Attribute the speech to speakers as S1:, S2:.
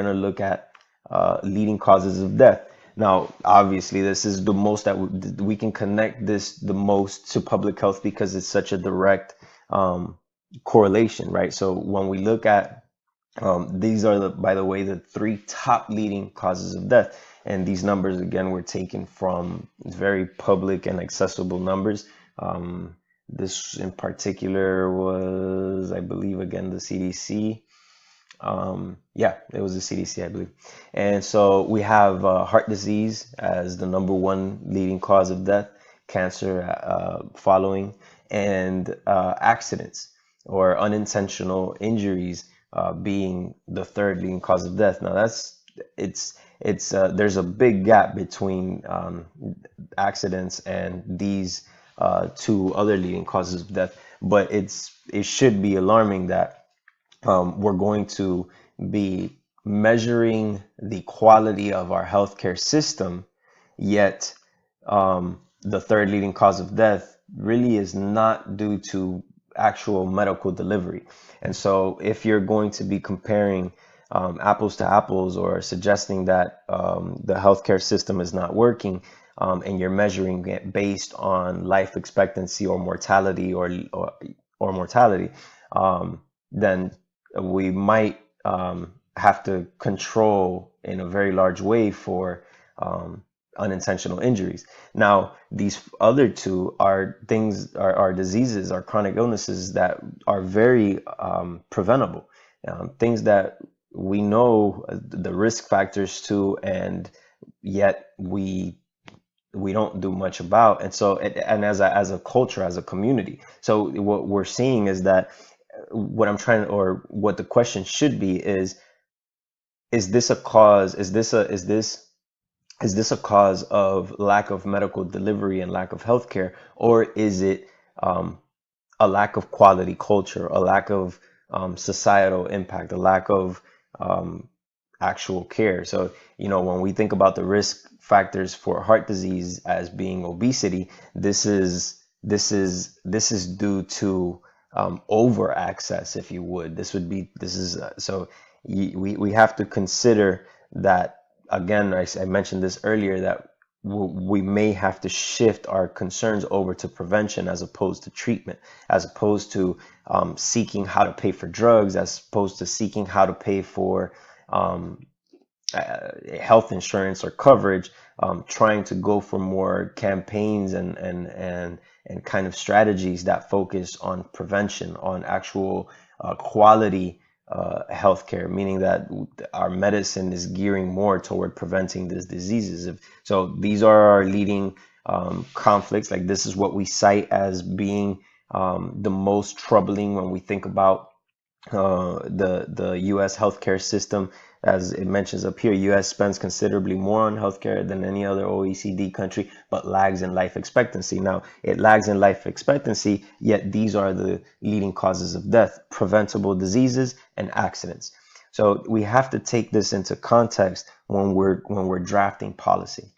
S1: going to look at leading causes of death. Now, obviously, this is the most that we can connect this the most to public health because it's such a direct correlation, right? So when we look at these are, by the way, the 3 top leading causes of death. And these numbers, again, were taken from very public and accessible numbers. This in particular was, I believe, again, the CDC. Yeah, it was the CDC, I believe. And so we have heart disease as the #1 leading cause of death, cancer following, and accidents or unintentional injuries being the 3rd leading cause of death. Now there's a big gap between accidents and these 2 other leading causes of death, but it should be alarming that we're going to be measuring the quality of our healthcare system, yet the 3rd leading cause of death really is not due to actual medical delivery. And so if you're going to be comparing apples to apples or suggesting that the healthcare system is not working, and you're measuring it based on life expectancy or mortality or mortality, then we might have to control in a very large way for unintentional injuries. Now, these other 2 are diseases, are chronic illnesses that are very preventable, things that we know the risk factors to, and yet we don't do much about. And so, and as a culture, as a community, so what we're seeing is that what the question should be is this a cause? Is this a cause of lack of medical delivery and lack of healthcare, or is it a lack of quality culture, a lack of societal impact, a lack of actual care? So, when we think about the risk factors for heart disease as being obesity, this is due to over access, if you would. So we have to consider that, again, I mentioned this earlier, that we may have to shift our concerns over to prevention as opposed to treatment, as opposed to seeking how to pay for drugs, as opposed to seeking how to pay for health insurance or coverage, trying to go for more campaigns and kind of strategies that focus on prevention, on actual quality healthcare, meaning that our medicine is gearing more toward preventing these diseases. So these are our leading conflicts. Like, this is what we cite as being the most troubling when we think about the U.S. healthcare system. As it mentions up here, U.S. spends considerably more on healthcare than any other OECD country, but lags in life expectancy. Now, it lags in life expectancy, yet these are the leading causes of death: preventable diseases and accidents. So we have to take this into context when we're drafting policy.